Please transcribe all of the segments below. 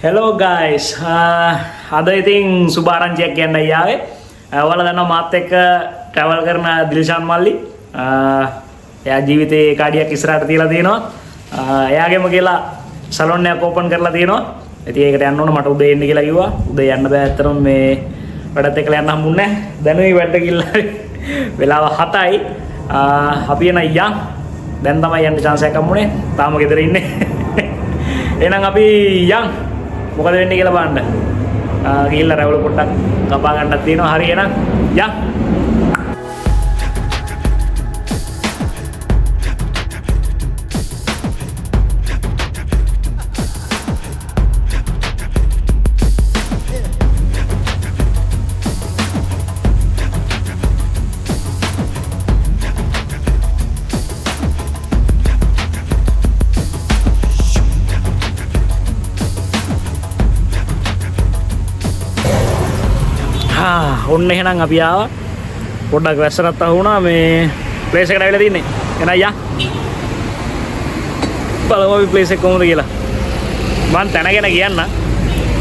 Hello guys, ada ඉතින් සුභාරංචියක් කියන්නයි ආවේ. ඔයාලා දන්නවා මාත් එක්ක ට්‍රැවල් කරන දිල්ෂාන් මල්ලි. එයා ජීවිතේ කාඩියක් ඉස්සරහට තියලා තියෙනවා. එයාගෙම කියලා සලෝන් එකක් ඕපන් කරලා තියෙනවා. ඉතින් ඒකට යන්න ඕන මට උදේ එන්න කියලා කිව්වා. උදේ යන්න බෑ අතරම මේ වැඩත් එක්කලා යන්න හම්බුන්නේ නැහැ. දැනුයි වැඩ ගිල්ලා වෙලාව 7යි. අපි එන යන් දැන් තමයි යන්න chance එකක් හම්බුනේ. තාම ගෙදර ඉන්නේ. එහෙනම් අපි යන් මොකද වෙන්නේ කියලා බලන්න. ගිහිල්ලා රැවුල පොට්ටක් කපා ගන්නත් තියෙනවා. හරි එහෙනම් යන්. ඔන්න එහෙනම් අපි ආවා. පොඩ්ඩක් වැස්සටත් අහු වුණා මේ ප්ලේස් එකට ආවිලා තින්නේ. එහෙනම් යා. බලමු අපි ප්ලේස් එක කොහොමද කියලා. මම තැන ගැන කියන්න.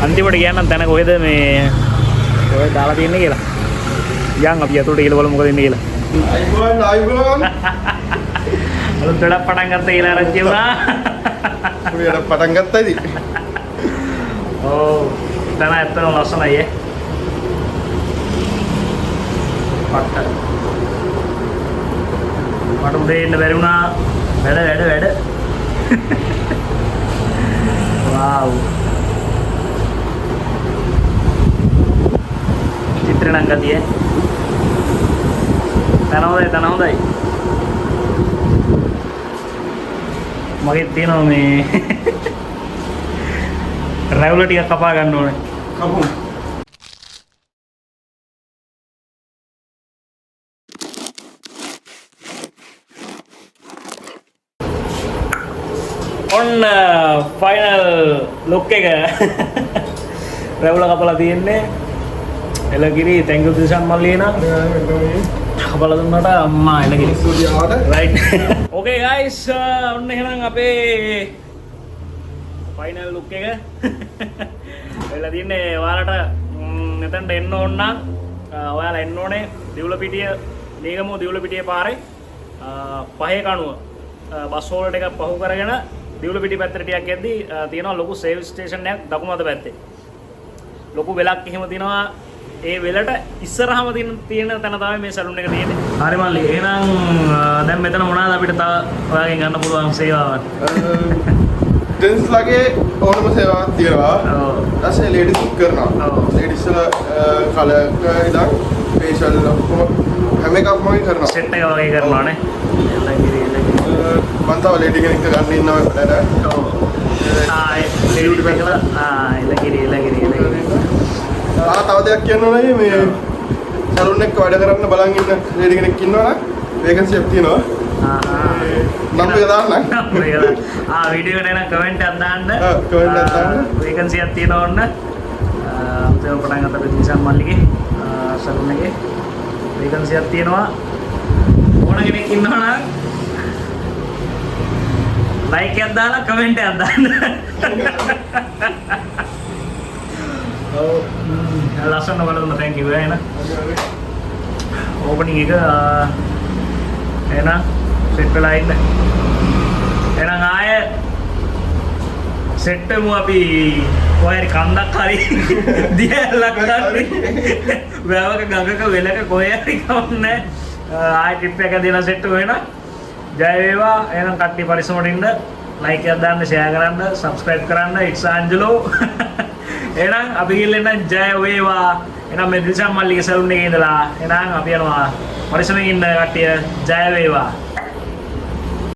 අන්තිමට කියන්නම් තැන කොහෙද මේ ඔය දාලා තින්නේ කියලා. යන් අපි අතට ගිහලා බලමු මොකද ඉන්නේ කියලා. අයිබෝන් අලුත් වැඩක් පටන් ගත්තා කියලා ආරංචි වුණා. අපි වැඩ පටන් ගත්තා ඉතින්. ඔව්. තැන ඇත්තටම ලස්සනයි ඈ. මට උදේ ඉන්න බැරි වුණා. වැඩ වාව් චිත්‍ර නම් ගතිය තන හොඳයි මගේ තියෙනවා මේ රැවුල ටිකක් කපා ගන්න ඕනේ. කපමු. ඔන්න ෆයිනල් ලුක් එක රැවුල කපලා තියෙන්නේ. එලගිරි thank you දිල්ෂාන් මල්ලි නා කපලා දුන්නාට අම්මා එලගිරි right okay guys ඔන්න එහෙනම් අපේ ෆයිනල් ලුක් එක වෙලා තියන්නේ. ඔයාලට මෙතනට එන්න ඕන නම් ඔයාලා එන්න ඕනේ දිවුලපිටිය නීගමුව දිවුලපිටිය පාරේ පහේ කණුව බස් හෝල්ඩ් එක පහු කරගෙන දිවුලපිටිය පැත්තට ටිකක් යද්දී තියෙනවා ලොකු සර්විස් ස්ටේෂන් එකක් දකුණු අත පැත්තේ. ලොකු වෙලක් එහෙම තියෙනවා. ඒ වෙලට ඉස්සරහම තියෙන තැන තමයි මේ සැලුන් එක තියෙන්නේ. හරි මල්ලි. එහෙනම් දැන් මෙතන මොනවාද අපිට තව ඔයාගෙන් ගන්න පුළුවන් සේවාවක්? ජෙන්ස් ලගේ ඕනම සේවාවක් තියෙනවා. ඔව්. ඊටසේ ලේඩිස් කරනවා. ඔව්. ලේඩිස් කලර් ඉඳන් ෆේෂල් හැම එකක්ම කරනවා. සෙට් එක වගේ කරනවානේ. මම තව ලේඩි කෙනෙක් ගන්න ඉන්නවා වැඩට. ඔව්. ලේඩි පැකලා එලගිරි. තව දෙයක් කියන්න ඕනේ මේ සලූන් එක වැඩ කරන්න බලන් ඉන්න ලේඩි කෙනෙක් ඉන්නවා නම් වේකන්සි එකක් තියෙනවා. නම් එක දාන්න. වීඩියෝ එකට එන කමෙන්ට් එකක් දාන්න. කමෙන්ට් එකක් දාන්න. වේකන්සි එකක් තියෙනවා ඔන්න. අපේ පටන් ගත්ත දිල්ෂාන් මල්ලිගේ සලූන් එකේ වේකන්සි එකක් තියෙනවා. ඕන කෙනෙක් ඉන්නවා නම් ලයික් එකක් දාලා කමෙන්ට් එකක් දාන්න. ඔව් ලස්සන බලන්න thank you එහෙනම් ඕපනින් එක එහෙනම් සෙට් වෙලා ඉන්න. එහෙනම් ආයේ සෙට් වෙමු අපි කොහේ කන්දක් හරි දියලක් හරි වැවක ගඟක වෙලක කොහේ හරි කවන්නේ ආයේ ට්‍රිප් එක දෙන සෙට් වෙනවා. ජය වේවා. එහෙනම් කට්ටිය පරිස්සමට ඉන්න. ලයික් එකක් දාන්න, ෂෙයා කරන්න, සබ්ස්ක්‍රයිබ් කරන්න. It's Angelo. එහෙනම් අපි ගිහින් ජය වේවා. එහෙනම් මේ දිල්ෂාන් මල්ලිගේ සලූන් එකේ ඉඳලා එහෙනම් අපි යනවා පරිස්සමෙන් ඉන්න කට්ටිය. ජය වේවා.